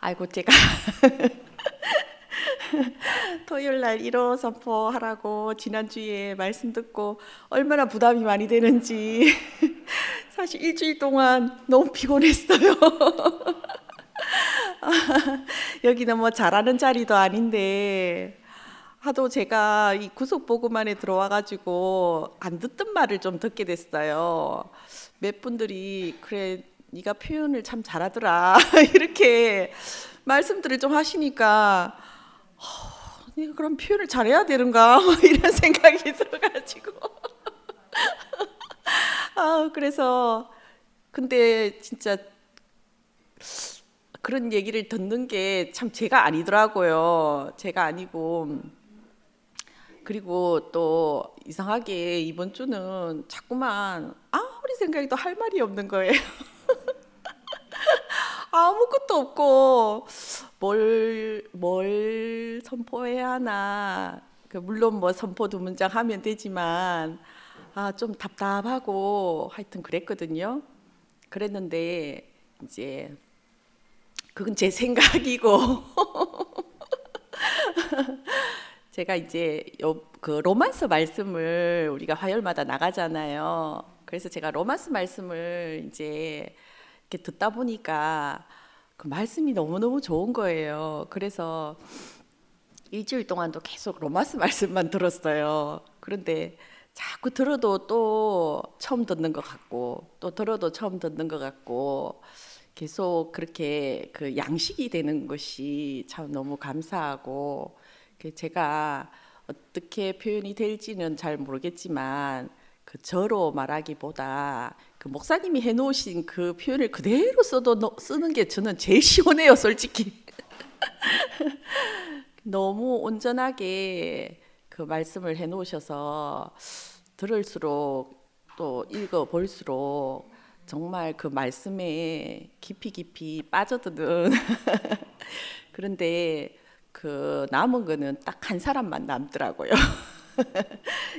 아이고 제가 토요일 날 1호 선포하라고 지난주에 말씀 듣고 얼마나 부담이 많이 되는지 사실 일주일 동안 너무 피곤했어요. 여기는 뭐 잘하는 자리도 아닌데 하도 제가 이 구속보고만에 들어와가지고 안 듣던 말을 좀 듣게 됐어요. 몇 분들이 그래 네가 표현을 참 잘하더라 이렇게 말씀들을 좀 하시니까 내가 그럼 표현을 잘해야 되는가 뭐 이런 생각이 들어가지고 그래서 근데 진짜 그런 얘기를 듣는 게 참 제가 아니더라고요. 제가 아니고 그리고 또 이상하게 이번 주는 자꾸만 아무리 생각해도 할 말이 없는 거예요. 아무것도 없고 뭘 선포해야 하나. 물론 뭐 선포 두 문장 하면 되지만 좀 답답하고 하여튼 그랬거든요. 그랬는데 이제 그건 제 생각이고 제가 이제 그 로마서 말씀을 우리가 화요일마다 나가잖아요. 그래서 제가 로마서 말씀을 이제 이렇게 듣다 보니까 그 말씀이 너무너무 좋은 거예요. 그래서 일주일 동안도 계속 로마서 말씀만 들었어요. 그런데 자꾸 들어도 또 처음 듣는 것 같고 또 들어도 처음 듣는 것 같고 계속 그렇게 그 양식이 되는 것이 참 너무 감사하고 제가 어떻게 표현이 될지는 잘 모르겠지만 그 저로 말하기보다 그 목사님이 해놓으신 그 표현을 그대로 쓰는 게 저는 제일 시원해요, 솔직히. 너무 온전하게 그 말씀을 해놓으셔서 들을수록 또 읽어볼수록 정말 그 말씀에 깊이 깊이 빠져드는 그런데 그 남은 거는 딱 한 사람만 남더라고요.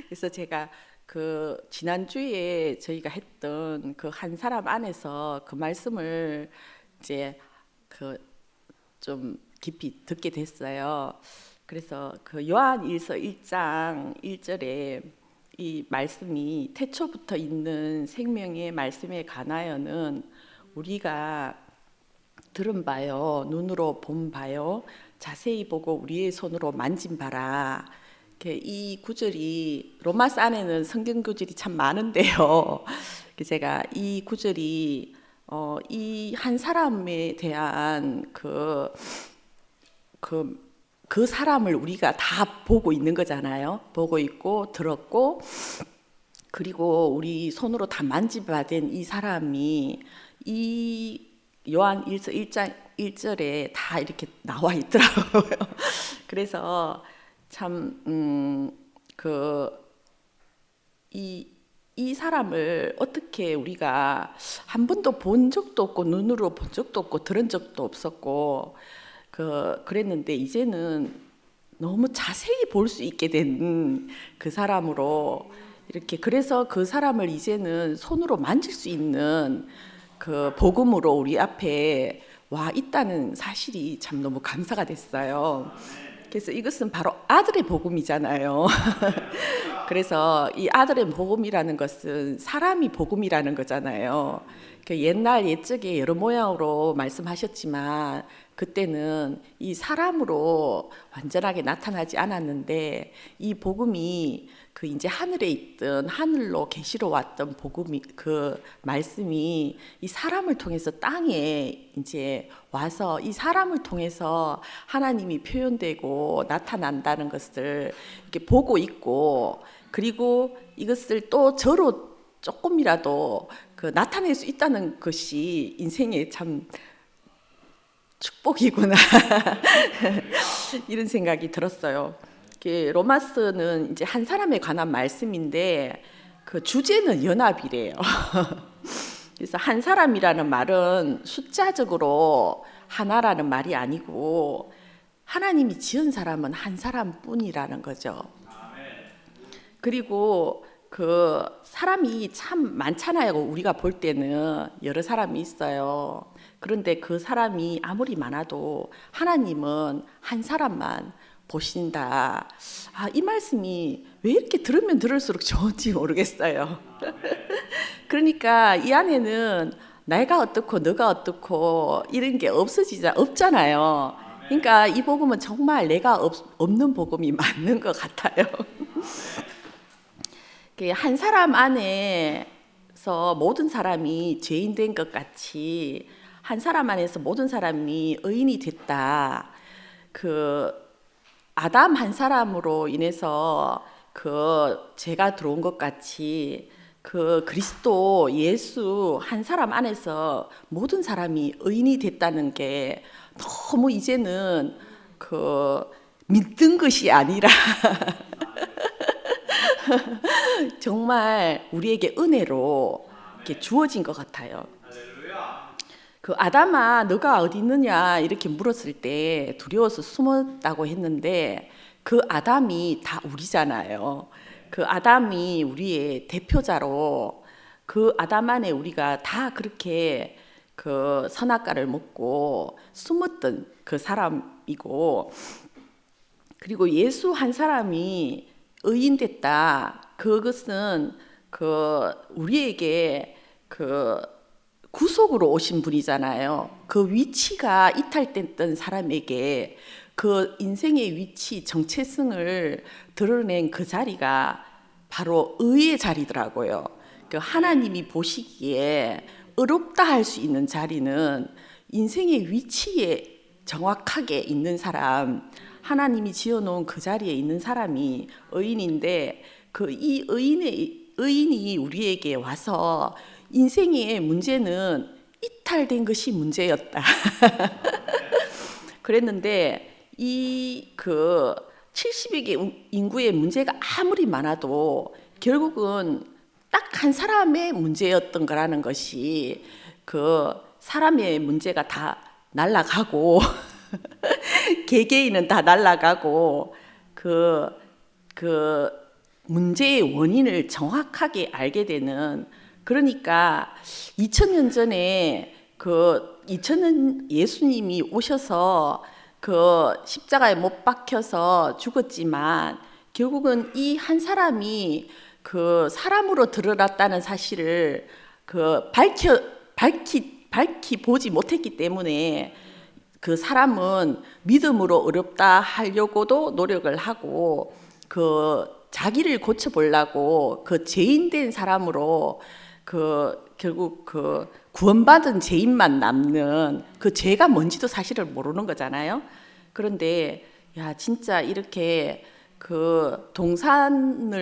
그래서 제가 그 지난주에 저희가 했던 그 한 사람 안에서 그 말씀을 이제 그 좀 깊이 듣게 됐어요. 그래서 그 요한일서 1장 1절에 이 말씀이 태초부터 있는 생명의 말씀에 관하여는 우리가 들은 바요, 눈으로 본 바요, 자세히 보고 우리의 손으로 만진 바라. 이 구절이 로마서 안에는 성경 구절이 참 많은데요. 제가 이 구절이 이 한 사람에 대한 그 사람을 우리가 다 보고 있는 거잖아요. 보고 있고 들었고 그리고 우리 손으로 다 만지받은 이 사람이 이 요한 1서 1장 1절에 다 이렇게 나와 있더라고요. 그래서 참 이 사람을 어떻게 우리가 한 번도 본 적도 없고 눈으로 본 적도 없고 들은 적도 없었고 그랬는데 이제는 너무 자세히 볼 수 있게 된 그 사람으로 이렇게 그래서 그 사람을 이제는 손으로 만질 수 있는 그 복음으로 우리 앞에 와 있다는 사실이 참 너무 감사가 됐어요. 그래서 이것은 바로 아들의 복음이잖아요. 그래서 이 아들의 복음이라는 것은 사람이 복음이라는 거잖아요. 옛날 옛적에 여러 모양으로 말씀하셨지만 그때는 이 사람으로 완전하게 나타나지 않았는데 이 복음이 그 이제 하늘에 있던 하늘로 계시러 왔던 복음이 그 말씀이 이 사람을 통해서 땅에 이제 와서 이 사람을 통해서 하나님이 표현되고 나타난다는 것을 이렇게 보고 있고 그리고 이것을 또 저로 조금이라도 그 나타낼 수 있다는 것이 인생의 참 축복이구나 이런 생각이 들었어요. 로마서는 이제 한 사람에 관한 말씀인데 그 주제는 연합이래요. 그래서 한 사람이라는 말은 숫자적으로 하나라는 말이 아니고 하나님이 지은 사람은 한 사람뿐이라는 거죠. 그리고 그 사람이 참 많잖아요. 우리가 볼 때는 여러 사람이 있어요. 그런데 그 사람이 아무리 많아도 하나님은 한 사람만 보신다. 아, 이 말씀이 왜 이렇게 들으면 들을수록 좋은지 모르겠어요. 그러니까 이 안에는 내가 어떻고 너가 어떻고 이런 게 없잖아요. 그러니까 이 복음은 정말 내가 없는 복음이 맞는 것 같아요. 한 사람 안에서 모든 사람이 죄인 된 것 같이 한 사람 안에서 모든 사람이 의인이 됐다. 그 아담 한 사람으로 인해서 그 죄가 들어온 것 같이 그 그리스도 예수 한 사람 안에서 모든 사람이 의인이 됐다는 게 너무 이제는 그 믿는 것이 아니라 정말 우리에게 은혜로 이렇게 주어진 것 같아요. 그 아담아 너가 어디 있느냐 이렇게 물었을 때 두려워서 숨었다고 했는데 그 아담이 다 우리잖아요. 그 아담이 우리의 대표자로 그 아담 안에 우리가 다 그렇게 그 선악과를 먹고 숨었던 그 사람이고, 그리고 예수 한 사람이 의인 됐다. 그것은 그 우리에게 그 구속으로 오신 분이잖아요. 그 위치가 이탈됐던 사람에게 그 인생의 위치, 정체성을 드러낸 그 자리가 바로 의의 자리더라고요. 그 하나님이 보시기에 의롭다 할 수 있는 자리는 인생의 위치에 정확하게 있는 사람, 하나님이 지어놓은 그 자리에 있는 사람이 의인인데, 그 이 의인이 우리에게 와서 인생의 문제는 이탈된 것이 문제였다. 그랬는데 이 그 70여 개 인구의 문제가 아무리 많아도 결국은 딱 한 사람의 문제였던 거라는 것이, 그 사람의 문제가 다 날아가고 개개인은 다 날아가고 그 문제의 원인을 정확하게 알게 되는, 그러니까 2000년 전에 그 2000년 예수님이 오셔서 그 십자가에 못 박혀서 죽었지만 결국은 이 한 사람이 그 사람으로 드러났다는 사실을 그 밝히 보지 못했기 때문에 그 사람은 믿음으로 어렵다 하려고도 노력을 하고 그 자기를 고쳐보려고 그 죄인된 사람으로 그 결국 그 구원받은 죄인만 남는, 그 죄가 뭔지도 사실을 모르는 거잖아요. 그런데 야 진짜 이렇게 그 동산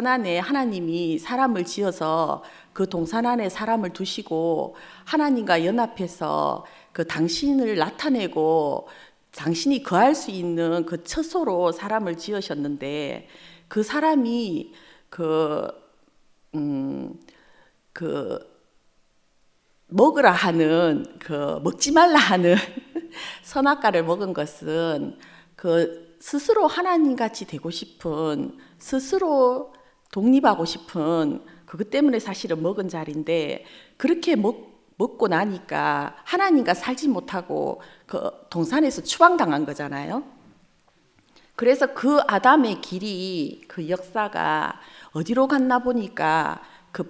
안에 하나님이 사람을 지어서 그 동산 안에 사람을 두시고 하나님과 연합해서 그 당신을 나타내고 당신이 거할 수 있는 그 처소로 사람을 지으셨는데, 그 사람이 그 먹으라 하는, 그 먹지 말라 하는 선악과를 먹은 것은 그 스스로 하나님 같이 되고 싶은, 스스로 독립하고 싶은 그것 때문에 사실은 먹은 자리인데, 그렇게 먹고 나니까 하나님과 살지 못하고 그 동산에서 추방당한 거잖아요. 그래서 그 아담의 길이, 그 역사가 어디로 갔나 보니까 그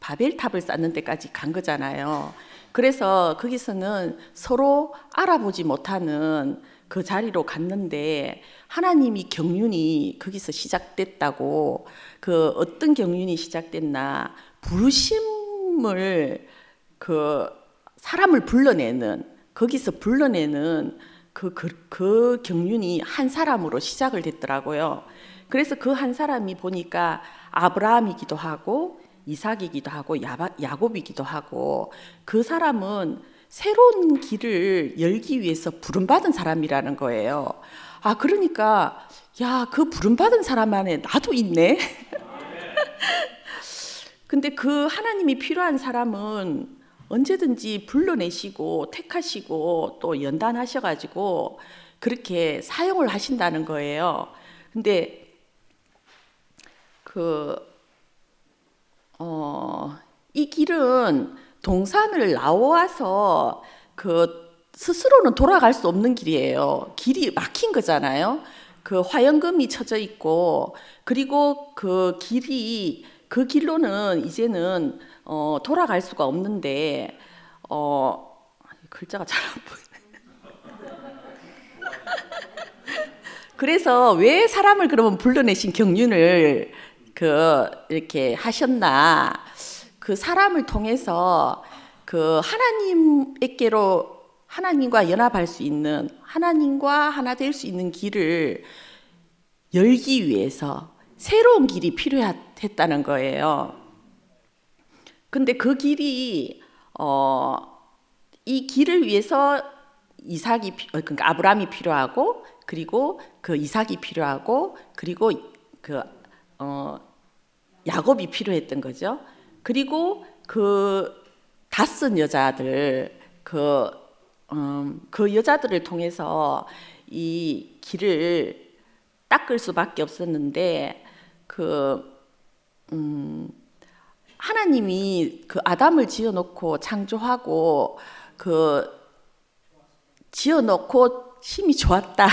바벨탑을 쌓는 데까지 간 거잖아요. 그래서 거기서는 서로 알아보지 못하는 그 자리로 갔는데, 하나님이 경륜이 거기서 시작됐다고. 그 어떤 경륜이 시작됐나, 부르심을 그 사람을 불러내는, 거기서 불러내는 그 경륜이 한 사람으로 시작을 됐더라고요. 그래서 그 한 사람이 보니까 아브라함이기도 하고 이삭이기도 하고 야곱이기도 하고, 그 사람은 새로운 길을 열기 위해서 부름받은 사람이라는 거예요. 아, 그러니까 야, 그 부름받은 사람 안에 나도 있네. 근데 그 하나님이 필요한 사람은 언제든지 불러내시고 택하시고 또 연단하셔가지고 그렇게 사용을 하신다는 거예요. 근데 그 이 길은 동산을 나와서 그 스스로는 돌아갈 수 없는 길이에요. 길이 막힌 거잖아요. 그 화연금이 쳐져 있고, 그리고 그 길로는 이제는 돌아갈 수가 없는데, 글자가 잘 안 보이네. 그래서 왜 사람을 그러면 불러내신 경륜을 이렇게 하셨나? 그 사람을 통해서 그 하나님에게로, 하나님과 연합할 수 있는, 하나님과 하나 될 수 있는 길을 열기 위해서 새로운 길이 필요했다는 거예요. 근데 그 길이 이 길을 위해서 그러니까 아브라함이 필요하고, 그리고 그 이삭이 필요하고, 그리고 그 야곱이 필요했던 거죠. 그리고 그 다섯 여자들, 그 여자들을 통해서 이 길을 닦을 수밖에 없었는데, 하나님이 그 아담을 지어놓고 창조하고 지어놓고 힘이 좋았다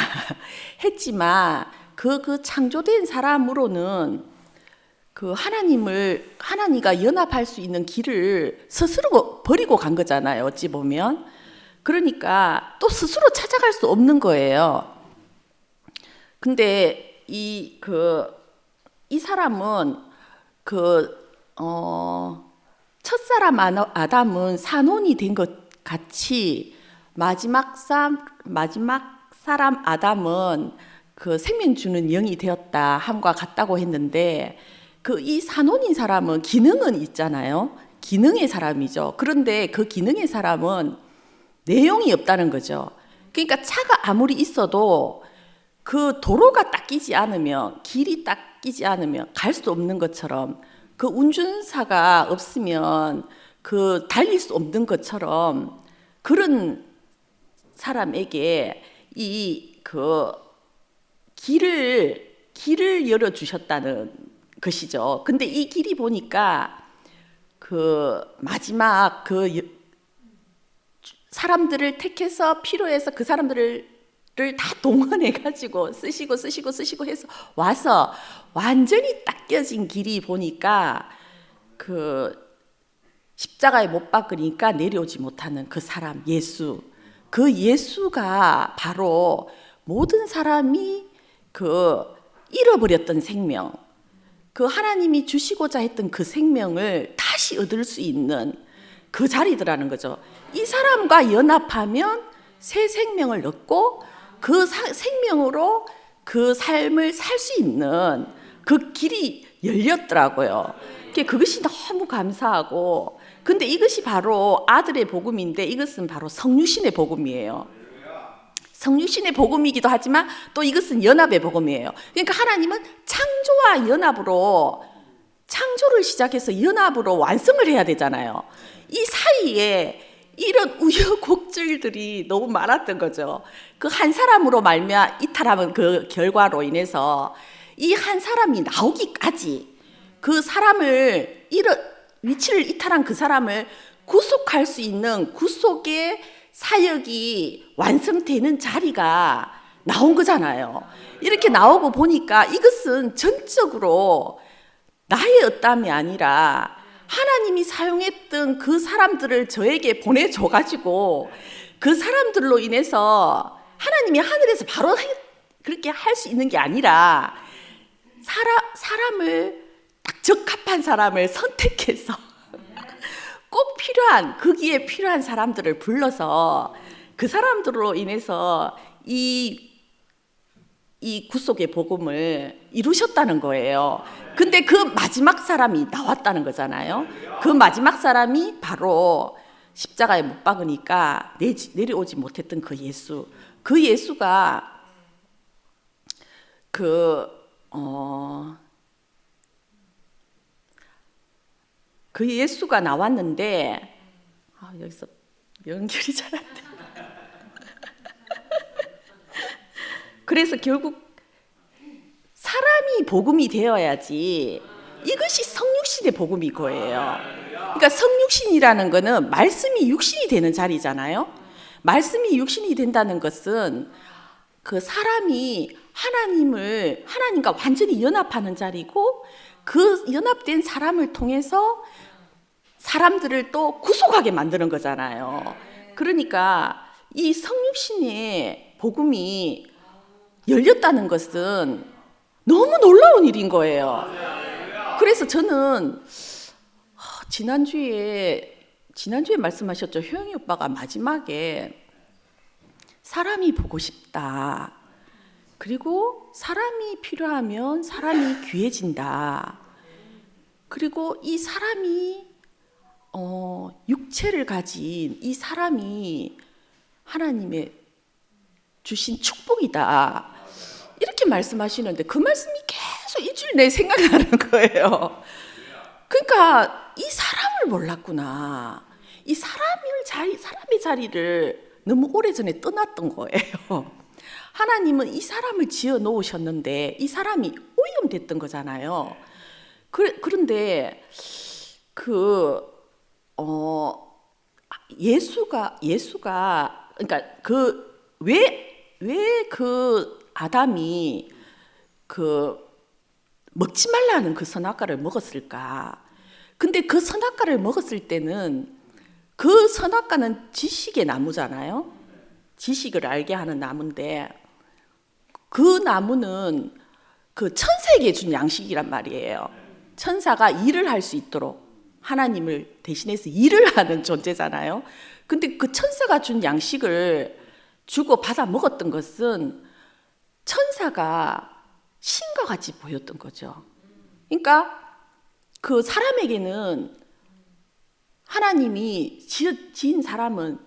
했지만, 그 창조된 사람으로는 그 하나님과 연합할 수 있는 길을 스스로 버리고 간 거잖아요, 어찌 보면. 그러니까 또 스스로 찾아갈 수 없는 거예요. 근데 이 사람은 첫사람 아담은 산혼이 된 것 같이 마지막 사람 아담은 그 생명 주는 영이 되었다 함과 같다고 했는데, 이 산혼인 사람은 기능은 있잖아요. 기능의 사람이죠. 그런데 그 기능의 사람은 내용이 없다는 거죠. 그러니까 차가 아무리 있어도 그 도로가 닦이지 않으면, 길이 닦이지 않으면 갈 수 없는 것처럼, 그 운전사가 없으면 달릴 수 없는 것처럼, 그런 사람에게 길을 열어 주셨다는 것이죠. 근데 이 길이 보니까 마지막 사람들을 택해서 필요해서 그 사람들을 다 동원해가지고 쓰시고 해서 와서 완전히 닦여진 길이 보니까 십자가에 못 박으니까 내려오지 못하는 그 사람, 예수. 그 예수가 바로 모든 사람이 잃어버렸던 생명, 하나님이 주시고자 했던 그 생명을 다시 얻을 수 있는 그 자리더라는 거죠. 이 사람과 연합하면 새 생명을 얻고, 그 생명으로 그 삶을 살 수 있는 그 길이 열렸더라고요. 그것이 너무 감사하고, 근데 이것이 바로 아들의 복음인데, 이것은 바로 성육신의 복음이에요. 성육신의 복음이기도 하지만 또 이것은 연합의 복음이에요. 그러니까 하나님은 창조와 연합으로, 창조를 시작해서 연합으로 완성을 해야 되잖아요. 이 사이에 이런 우여곡절들이 너무 많았던 거죠. 그 한 사람으로 말미암아 이탈하면 그 결과로 인해서 이 한 사람이 나오기까지, 그 사람을 위치를 이탈한 그 사람을 구속할 수 있는 구속의 사역이 완성되는 자리가 나온 거잖아요. 이렇게 나오고 보니까 이것은 전적으로 나의 어땀이 아니라 하나님이 사용했던 그 사람들을 저에게 보내줘가지고, 그 사람들로 인해서 하나님이 하늘에서 바로 그렇게 할 수 있는 게 아니라 사람을 딱 적합한 사람을 선택해서 꼭 필요한, 거기에 필요한 사람들을 불러서 그 사람들로 인해서 이 구속의 복음을 이루셨다는 거예요. 근데 그 마지막 사람이 나왔다는 거잖아요. 그 마지막 사람이 바로 십자가에 못 박으니까 내려오지 못했던 그 예수. 그 예수가 그 예수가 나왔는데, 여기서 연결이 잘 안 돼. 그래서 결국 사람이 복음이 되어야지 이것이 성육신의 복음이 거예요. 그러니까 성육신이라는 거는 말씀이 육신이 되는 자리잖아요. 말씀이 육신이 된다는 것은 그 사람이 하나님과 완전히 연합하는 자리고, 그 연합된 사람을 통해서 사람들을 또 구속하게 만드는 거잖아요. 그러니까 이 성육신의 복음이 열렸다는 것은 너무 놀라운 일인 거예요. 그래서 저는 지난주에 말씀하셨죠. 효영이 오빠가 마지막에 사람이 보고 싶다. 그리고 사람이 필요하면 사람이 귀해진다. 그리고 이 사람이 육체를 가진 이 사람이 하나님의 주신 축복이다. 이렇게 말씀하시는데 그 말씀이 계속 일주일 내내 생각나는 거예요. 그러니까 이 사람을 몰랐구나. 이 사람의 자리를 너무 오래전에 떠났던 거예요. 하나님은 이 사람을 지어 놓으셨는데 이 사람이 오염됐던 거잖아요. 그런데 예수가 그러니까 왜 그 아담이 먹지 말라는 그 선악과를 먹었을까? 근데 그 선악과를 먹었을 때는 그 선악과는 지식의 나무잖아요. 지식을 알게 하는 나무인데 그 나무는 그 천사에게 준 양식이란 말이에요. 천사가 일을 할 수 있도록 하나님을 대신해서 일을 하는 존재잖아요. 근데 그 천사가 준 양식을 주고 받아 먹었던 것은 천사가 신과 같이 보였던 거죠. 그러니까 그 사람에게는 하나님이 지은 사람은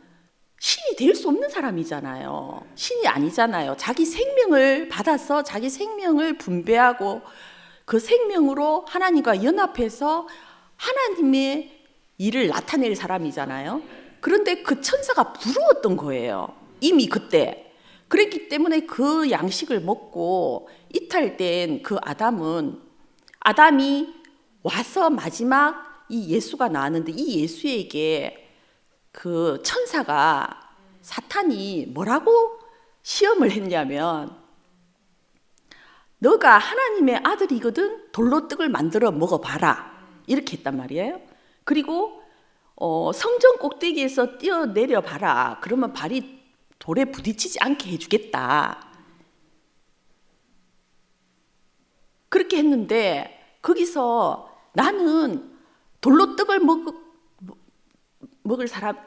신이 될 수 없는 사람이잖아요. 신이 아니잖아요. 자기 생명을 받아서 자기 생명을 분배하고 그 생명으로 하나님과 연합해서 하나님의 일을 나타낼 사람이잖아요. 그런데 그 천사가 부러웠던 거예요. 이미 그때. 그랬기 때문에 그 양식을 먹고 이탈된 그 아담이 와서 마지막 이 예수가 나왔는데 이 예수에게 그 천사가 사탄이 뭐라고 시험을 했냐면 너가 하나님의 아들이거든 돌로 떡을 만들어 먹어봐라 이렇게 했단 말이에요. 그리고 성전 꼭대기에서 뛰어내려 봐라. 그러면 발이 돌에 부딪히지 않게 해주겠다. 그렇게 했는데 거기서 나는 돌로 떡을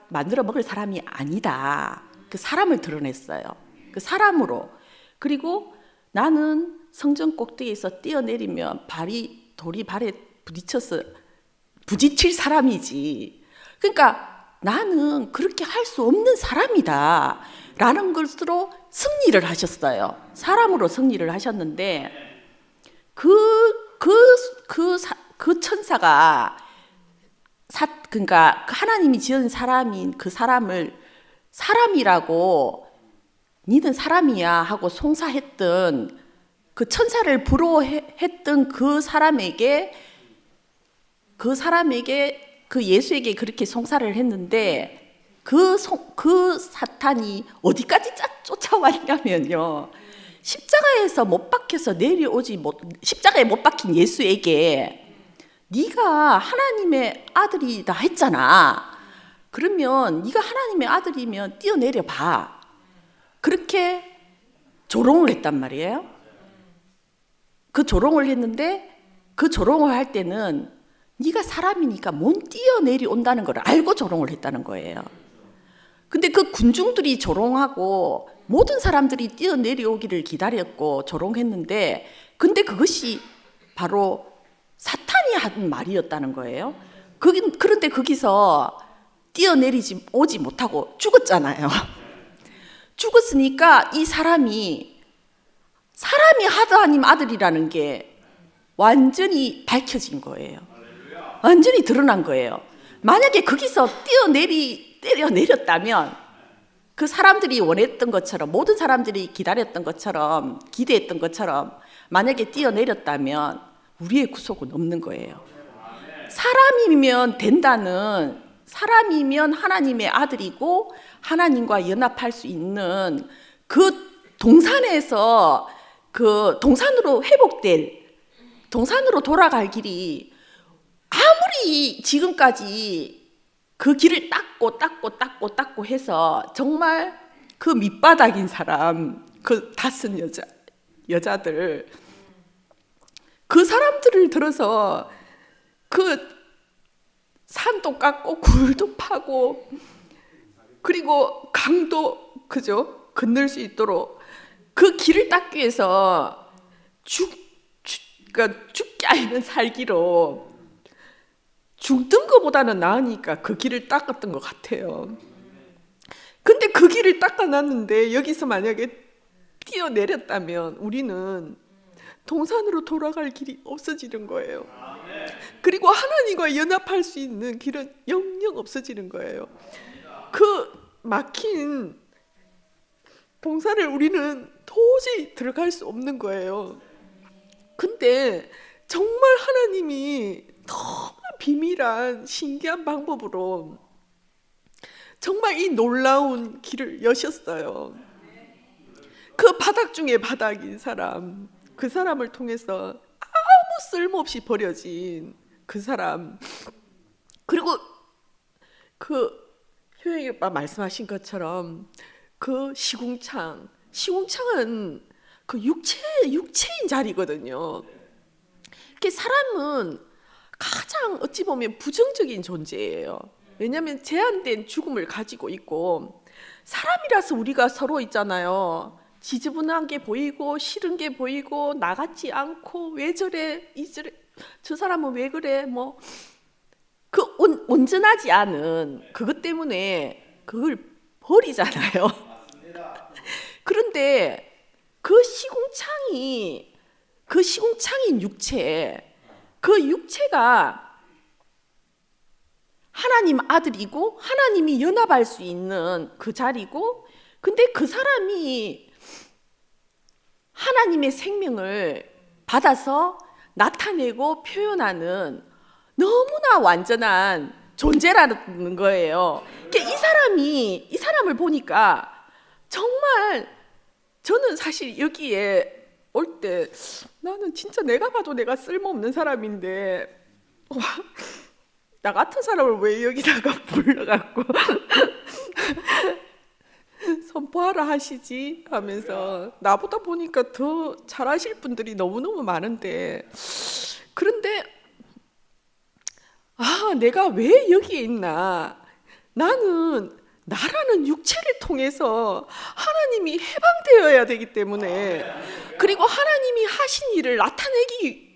만들어 먹을 사람이 아니다. 그 사람을 드러냈어요. 그 사람으로. 그리고 나는 성전 꼭대기에서 뛰어내리면 돌이 발에 부딪힐 사람이지. 그러니까 나는 그렇게 할 수 없는 사람이다. 라는 것으로 승리를 하셨어요. 사람으로 승리를 하셨는데 그 천사가 그러니까 하나님이 지은 사람인 그 사람을 사람이라고 니는 사람이야 하고 송사했던 그 천사를 부러워했던 그 사람에게 그 예수에게 그렇게 송사를 했는데 그 사탄이 어디까지 쫓아왔냐면요. 십자가에서 못 박혀서 십자가에 못 박힌 예수에게 네가 하나님의 아들이다 했잖아. 그러면 네가 하나님의 아들이면 뛰어내려 봐. 그렇게 조롱을 했단 말이에요. 그 조롱을 했는데 그 조롱을 할 때는 네가 사람이니까 못 뛰어내려온다는 걸 알고 조롱을 했다는 거예요. 근데 그 군중들이 조롱하고 모든 사람들이 뛰어내려오기를 기다렸고 조롱했는데 근데 그것이 바로 사탄이 한 말이었다는 거예요. 그런데 거기서 오지 못하고 죽었잖아요. 죽었으니까 이 사람이 하나님 아들이라는 게 완전히 밝혀진 거예요. 완전히 드러난 거예요. 만약에 거기서 뛰어내렸다면 그 사람들이 원했던 것처럼 모든 사람들이 기다렸던 것처럼 기대했던 것처럼 만약에 뛰어내렸다면 우리의 구속은 없는 거예요. 사람이면 된다는, 사람이면 하나님의 아들이고 하나님과 연합할 수 있는 그 동산에서 그 동산으로 회복될, 동산으로 돌아갈 길이 아무리 지금까지 그 길을 닦고 해서 정말 그 밑바닥인 사람, 그 다섯 여자들, 그 사람들을 들어서 그 산도 깎고 굴도 파고 그리고 강도 그죠? 건널 수 있도록 그 길을 닦기 위해서 그러니까 죽게 아니면 살기로 죽던 것보다는 나으니까 그 길을 닦았던 것 같아요. 근데 그 길을 닦아놨는데 여기서 만약에 뛰어내렸다면 우리는 동산으로 돌아갈 길이 없어지는 거예요. 그리고 하나님과 연합할 수 있는 길은 영영 없어지는 거예요. 그 막힌 동산을 우리는 도저히 들어갈 수 없는 거예요. 근데 정말 하나님이 너무 비밀한 신기한 방법으로 정말 이 놀라운 길을 여셨어요. 그 바닥 중에 바닥인 사람, 그 사람을 통해서 아무 쓸모없이 버려진 그 사람, 그리고 그 효영이 오빠 말씀하신 것처럼 그 시궁창은 그 육체인 자리거든요. 그 사람은 가장 어찌 보면 부정적인 존재예요. 왜냐하면 제한된 죽음을 가지고 있고, 사람이라서 우리가 서로 있잖아요. 지저분한 게 보이고 싫은 게 보이고 나같지 않고 왜 저래 이저래 저 사람은 왜 그래 뭐 그 온전하지 않은 그것 때문에 그걸 버리잖아요. 그런데 그 시궁창인 육체, 그 육체가 하나님 아들이고 하나님이 연합할 수 있는 그 자리고, 근데 그 사람이 하나님의 생명을 받아서 나타내고 표현하는 너무나 완전한 존재라는 거예요. 그러니까 이 사람을 보니까 정말 저는 사실 여기에 올 때 나는 진짜 내가 봐도 내가 쓸모없는 사람인데 나 같은 사람을 왜 여기다가 불러갖고 선포하라 하시지 하면서, 나보다 보니까 더 잘하실 분들이 너무너무 많은데, 그런데 내가 왜 여기에 있나, 나는 나라는 육체를 통해서 하나님이 해방되어야 되기 때문에, 그리고 하나님이 하신 일을 나타내기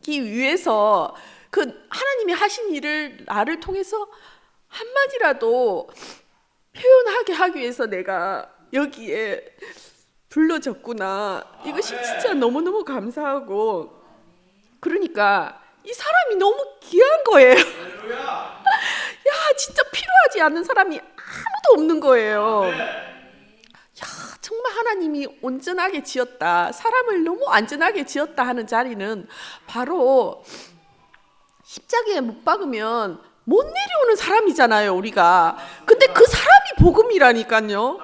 위해서 그 하나님이 하신 일을 나를 통해서 한마디라도 표현하게 하기 위해서 내가 여기에 불러졌구나. 이것이 진짜 너무너무 감사하고, 그러니까 이 사람이 너무 귀한 거예요. 야, 진짜 필요하지 않는 사람이 아무도 없는 거예요. 야, 정말 하나님이 온전하게 지었다, 사람을 너무 안전하게 지었다 하는 자리는 바로 십자가에 못 박으면 못 내려오는 사람이잖아요, 우리가. 근데 그 사람이 복음이라니까요.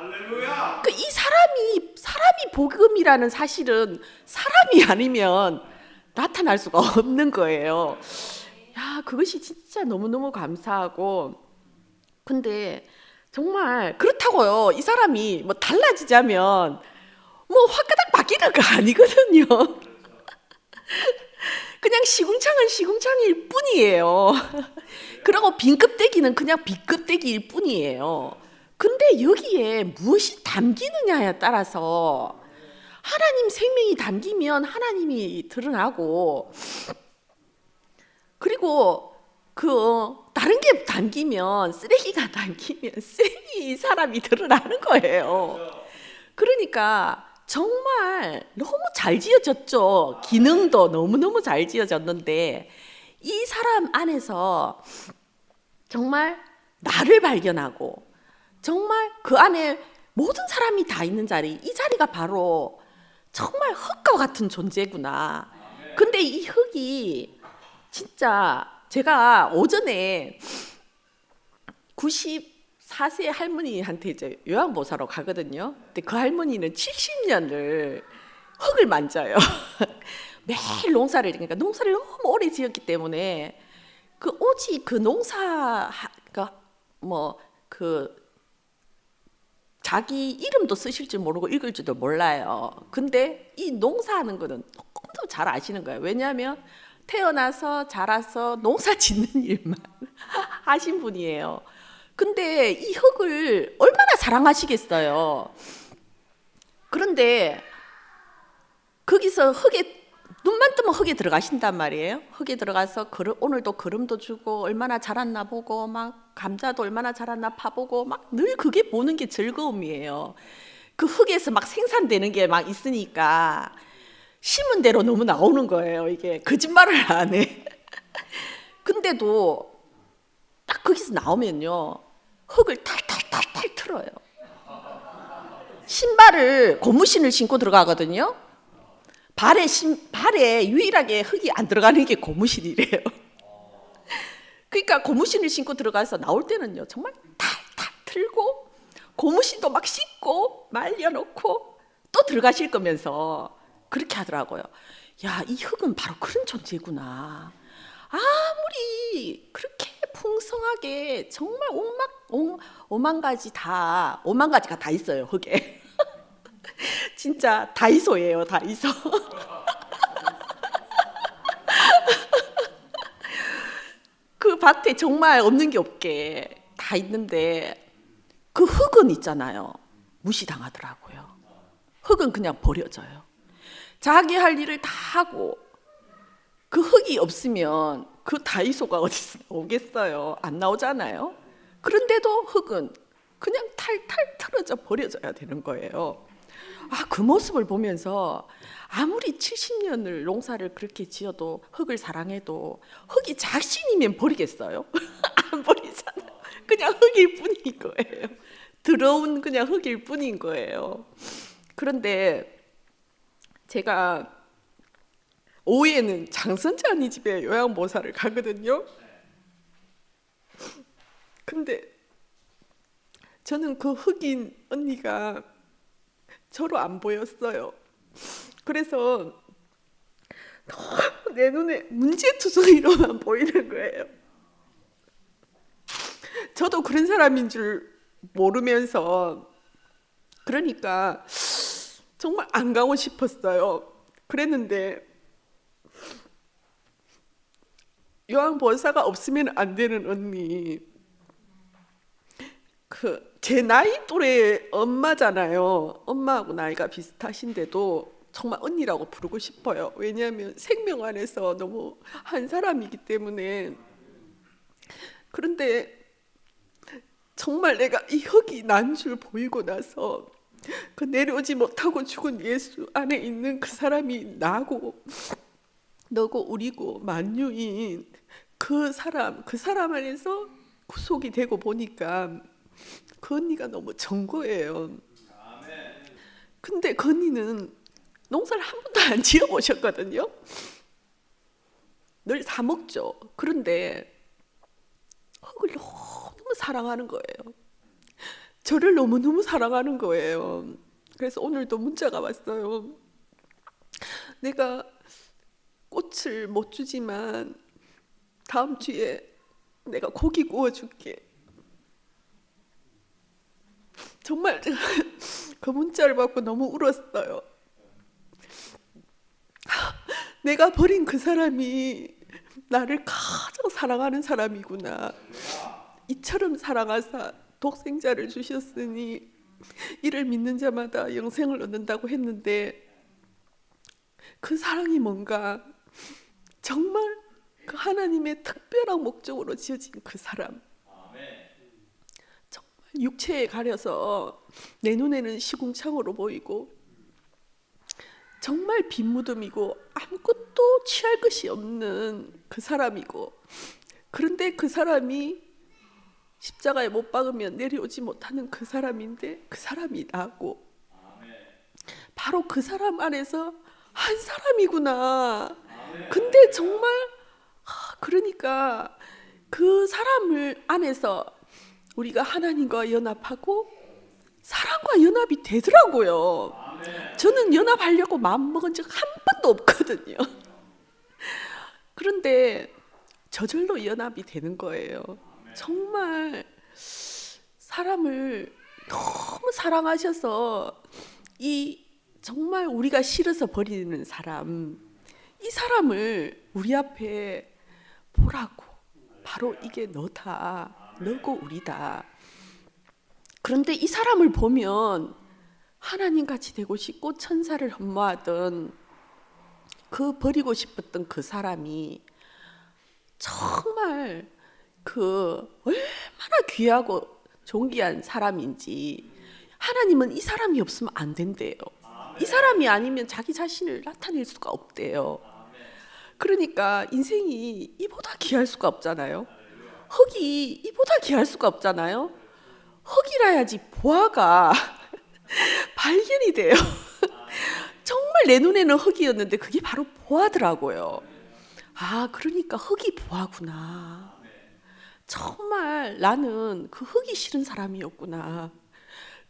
그 이 사람이 복음이라는 사실은 사람이 아니면 나타날 수가 없는 거예요. 야, 그것이 진짜 너무너무 감사하고, 근데 정말 그렇다고요, 이 사람이 뭐 달라지자면 뭐 화가닥 바뀌는 거 아니거든요. 그냥 시궁창은 시궁창일 뿐이에요. 그리고 빈껍데기는 그냥 빈껍데기일 뿐이에요. 근데 여기에 무엇이 담기느냐에 따라서 하나님 생명이 담기면 하나님이 드러나고, 그리고 그 다른 게 담기면, 쓰레기가 담기면 쓰레기 사람이 드러나는 거예요. 그러니까 정말 너무 잘 지어졌죠. 기능도 너무너무 잘 지어졌는데 이 사람 안에서 정말 나를 발견하고, 정말 그 안에 모든 사람이 다 있는 자리, 이 자리가 바로 정말 흙과 같은 존재구나. 근데 이 흙이 진짜 제가 오전에 94세 할머니한테 이제 요양보사로 가거든요. 근데 그 할머니는 70년을 흙을 만져요. 매일 농사를, 그러니까 농사를 너무 오래 지었기 때문에 그 오직 그 농사가 뭐 그 자기 이름도 쓰실 줄 모르고 읽을 줄도 몰라요. 근데 이 농사하는 거는 너무 잘 아시는 거예요. 왜냐하면 태어나서 자라서 농사 짓는 일만 하신 분이에요. 근데 이 흙을 얼마나 사랑하시겠어요. 그런데 거기서 흙에 눈만 뜨면 흙에 들어가신단 말이에요. 흙에 들어가서 오늘도 걸음도 주고 얼마나 자랐나 보고 막 감자도 얼마나 자랐나 파보고 막 늘 그게 보는 게 즐거움이에요. 그 흙에서 막 생산되는 게 막 있으니까 심은 대로 너무 나오는 거예요. 이게 거짓말을 안 해. 근데도 딱 거기서 나오면요 흙을 탈탈탈탈 틀어요. 신발을 고무신을 신고 들어가거든요. 발에 유일하게 흙이 안 들어가는 게 고무신이래요. 그러니까 고무신을 신고 들어가서 나올 때는요 정말 탈탈 틀고 고무신도 막 씻고 말려놓고 또 들어가실 거면서 그렇게 하더라고요. 야, 이 흙은 바로 그런 존재구나. 아무리 그렇게 풍성하게 정말 오만 가지가 다 있어요 흙에. 진짜 다이소예요, 다이소. 그 밭에 정말 없는 게 없게 다 있는데 그 흙은 있잖아요. 무시당하더라고요. 흙은 그냥 버려져요. 자기 할 일을 다 하고 그 흙이 없으면 그 다이소가 어디서 나오겠어요? 안 나오잖아요. 그런데도 흙은 그냥 탈탈 털어져 버려져야 되는 거예요. 그 모습을 보면서 아무리 70년을 농사를 그렇게 지어도 흙을 사랑해도 흙이 자신이면 버리겠어요? 안 버리잖아요. 그냥 흙일 뿐인 거예요. 더러운 그냥 흙일 뿐인 거예요. 그런데 제가 오후에는 장선자 언니 집에 요양보사를 가거든요. 근데 저는 그 흑인 언니가 저로 안 보였어요. 그래서 너무 내 눈에 문제투성이로만 보이는 거예요. 저도 그런 사람인 줄 모르면서 그러니까 정말 안 가고 싶었어요. 그랬는데 요양보호사가 없으면 안 되는 언니, 제 나이 또래 엄마잖아요. 엄마하고 나이가 비슷하신데도 정말 언니라고 부르고 싶어요. 왜냐하면 생명 안에서 너무 한 사람이기 때문에. 그런데 정말 내가 이 흙이 난 줄 보이고 나서 그 내려오지 못하고 죽은 예수 안에 있는 그 사람이 나고 너고 우리고 만유인 그 사람 안에서 구속이 되고 보니까 그 언니가 너무 정거예요. 근데 그 언니는 농사를 한 번도 안 지어보셨거든요. 늘 사 먹죠. 그런데 흙을 너무 사랑하는 거예요. 저를 너무너무 사랑하는 거예요. 그래서 오늘도 문자가 왔어요. 내가 꽃을 못 주지만 다음 주에 내가 고기 구워줄게. 정말 그 문자를 받고 너무 울었어요. 내가 버린 그 사람이 나를 가장 사랑하는 사람이구나. 이처럼 사랑하사 독생자를 주셨으니 이를 믿는 자마다 영생을 얻는다고 했는데 그 사랑이 뭔가 정말 그 하나님의 특별한 목적으로 지어진 그 사람, 정말 육체에 가려서 내 눈에는 시궁창으로 보이고 정말 빈무덤이고 아무것도 취할 것이 없는 그 사람이고, 그런데 그 사람이 십자가에 못 박으면 내려오지 못하는 그 사람인데 그 사람이 나고 바로 그 사람 안에서 한 사람이구나. 근데 정말 그러니까 그 사람을 안에서 우리가 하나님과 연합하고 사람과 연합이 되더라고요. 저는 연합하려고 마음먹은 적 한 번도 없거든요. 그런데 저절로 연합이 되는 거예요. 정말 사람을 너무 사랑하셔서 이 정말 우리가 싫어서 버리는 사람, 이 사람을 우리 앞에 보라고, 바로 이게 너다, 너고 우리다. 그런데 이 사람을 보면 하나님같이 되고 싶고 천사를 흠모하던 그 버리고 싶었던 그 사람이 정말 그 얼마나 귀하고 존귀한 사람인지, 하나님은 이 사람이 없으면 안 된대요. 이 사람이 아니면 자기 자신을 나타낼 수가 없대요. 그러니까 인생이 이보다 귀할 수가 없잖아요. 흙이 이보다 귀할 수가 없잖아요. 흙이라야지 보화가 발견이 돼요. 정말 내 눈에는 흙이었는데 그게 바로 보화더라고요. 아, 그러니까 흙이 보화구나. 정말 나는 그 흙이 싫은 사람이었구나.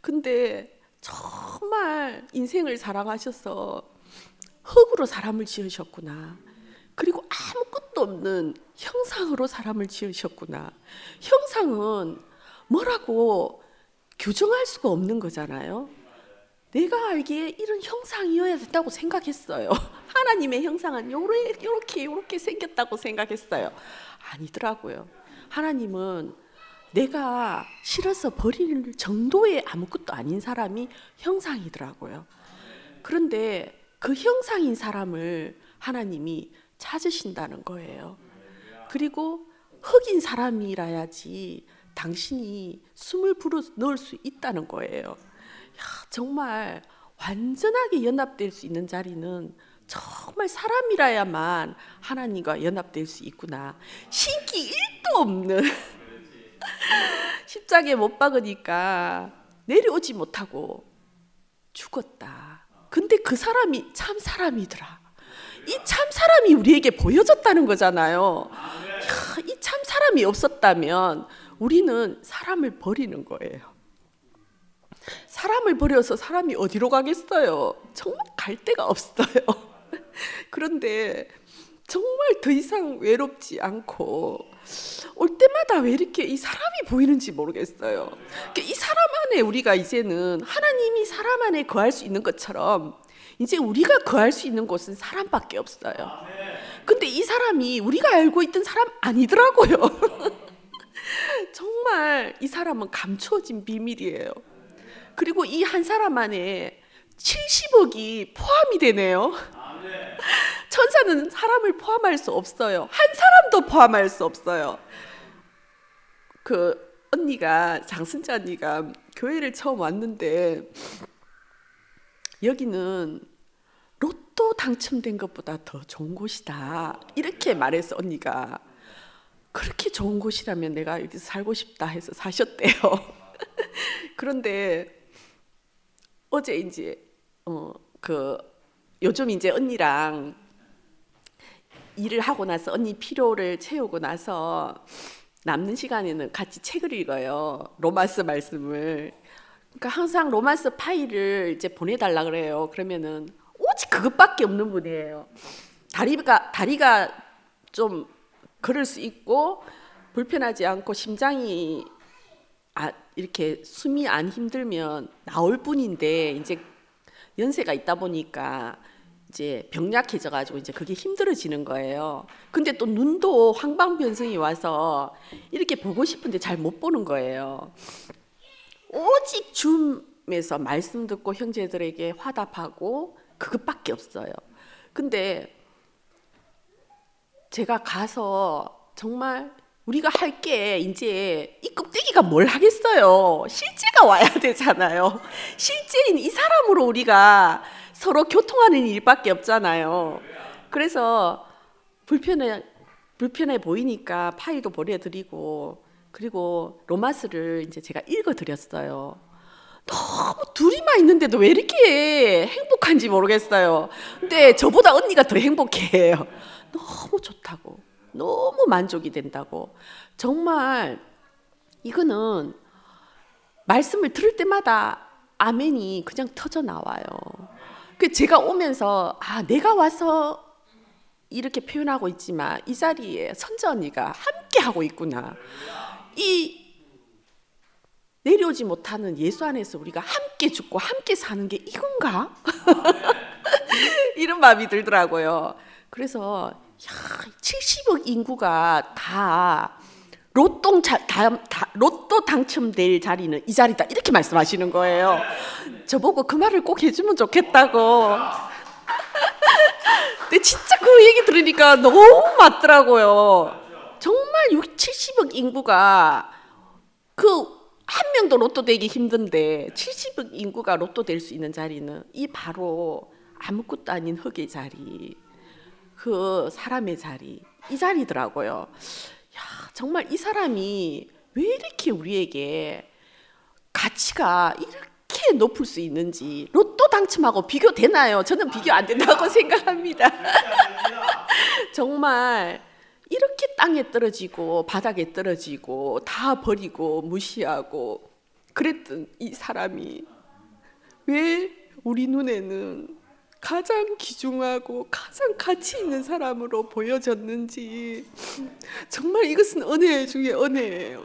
근데 정말 인생을 사랑하셔서 흙으로 사람을 지으셨구나. 그리고 아무것도 없는 형상으로 사람을 지으셨구나. 형상은 뭐라고 규정할 수가 없는 거잖아요. 내가 알기에 이런 형상이어야 된다고 생각했어요. 하나님의 형상은 요렇게 생겼다고 생각했어요. 아니더라고요. 하나님은 내가 싫어서 버릴 정도의 아무것도 아닌 사람이 형상이더라고요. 그런데 그 형상인 사람을 하나님이 찾으신다는 거예요. 그리고 흙인 사람이라야지 당신이 숨을 불어 넣을 수 있다는 거예요. 정말 완전하게 연합될 수 있는 자리는 정말 사람이라야만 하나님과 연합될 수 있구나. 신기 1도 없는 십자가에 못 박으니까 내려오지 못하고 죽었다. 근데 그 사람이 참 사람이더라. 이 참 사람이 우리에게 보여졌다는 거잖아요. 이 참 사람이 없었다면 우리는 사람을 버리는 거예요. 사람을 버려서 사람이 어디로 가겠어요? 정말 갈 데가 없어요. 그런데 정말 더 이상 외롭지 않고 올 때마다 왜 이렇게 이 사람이 보이는지 모르겠어요. 이 사람 안에 우리가 이제는 하나님이 사람 안에 거할 수 있는 것처럼 이제 우리가 거할 수 있는 곳은 사람밖에 없어요. 근데 이 사람이 우리가 알고 있던 사람 아니더라고요. 정말 이 사람은 감추어진 비밀이에요. 그리고 이 한 사람 안에 70억이 포함이 되네요. 천사는 사람을 포함할 수 없어요. 한 사람도 포함할 수 없어요. 그 언니가, 장순자 언니가 교회를 처음 왔는데 여기는 로또 당첨된 것보다 더 좋은 곳이다, 이렇게 말해서 언니가 그렇게 좋은 곳이라면 내가 여기서 살고 싶다 해서 사셨대요. 그런데 어제 이제 요즘 이제 언니랑 일을 하고 나서 언니 필요를 채우고 나서 남는 시간에는 같이 책을 읽어요. 로마서 말씀을. 그러니까 항상 로마서 파일을 이제 보내달라 그래요. 그러면은 오직 그것밖에 없는 분이에요. 다리가 좀 걸을 수 있고 불편하지 않고 심장이 이렇게 숨이 안 힘들면 나올 뿐인데 이제 연세가 있다 보니까 이제 병약해져 가지고 이제 그게 힘들어지는 거예요. 근데 또 눈도 황방변성이 와서 이렇게 보고 싶은데 잘 못 보는 거예요. 오직 줌에서 말씀 듣고 형제들에게 화답하고 그것밖에 없어요. 근데 제가 가서 정말 우리가 할 게 이제 이 껍데기가 뭘 하겠어요. 실제가 와야 되잖아요. 실제인 이 사람으로 우리가 서로 교통하는 일밖에 없잖아요. 그래서 불편해 보이니까 파일도 보내드리고, 그리고 로마스를 이제 제가 읽어드렸어요. 너무 둘이만 있는데도 왜 이렇게 행복한지 모르겠어요. 근데 저보다 언니가 더 행복해요. 너무 좋다고, 너무 만족이 된다고. 정말 이거는 말씀을 들을 때마다 아멘이 그냥 터져 나와요. 그 제가 오면서 내가 와서 이렇게 표현하고 있지만 이 자리에 선자 언니가 함께 하고 있구나. 이 내려오지 못하는 예수 안에서 우리가 함께 죽고 함께 사는 게 이건가? 이런 마음이 들더라고요. 그래서 70억 인구가 다 로또 당첨될 자리는 이 자리다, 이렇게 말씀하시는 거예요. 저보고 그 말을 꼭 해주면 좋겠다고. 근데 진짜 그 얘기 들으니까 너무 맞더라고요. 정말 70억 인구가 그 한 명도 로또 되기 힘든데 70억 인구가 로또 될 수 있는 자리는 이 바로 아무것도 아닌 흙의 자리, 그 사람의 자리, 이 자리더라고요. 정말 이 사람이 왜 이렇게 우리에게 가치가 이렇게 높을 수 있는지, 로또 당첨하고 비교되나요? 저는 비교 안 된다고 생각합니다. 정말 이렇게 땅에 떨어지고 바닥에 떨어지고 다 버리고 무시하고 그랬던 이 사람이 왜 우리 눈에는 가장 귀중하고 가장 가치 있는 사람으로 보여졌는지, 정말 이것은 은혜 중에 은혜예요.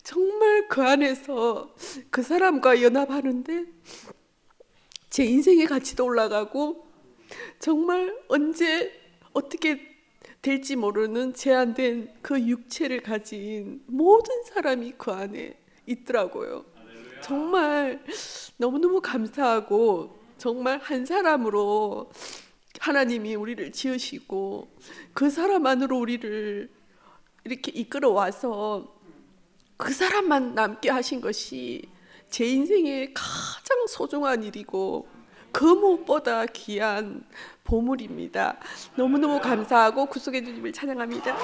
정말 그 안에서 그 사람과 연합하는데 제 인생의 가치도 올라가고, 정말 언제 어떻게 될지 모르는 제한된 그 육체를 가진 모든 사람이 그 안에 있더라고요. 정말 너무너무 감사하고, 정말 한 사람으로 하나님이 우리를 지으시고 그 사람 안으로 우리를 이렇게 이끌어 와서 그 사람만 남게 하신 것이 제 인생의 가장 소중한 일이고 그 무엇보다 귀한 보물입니다. 너무너무 감사하고 구속의 주님을 찬양합니다.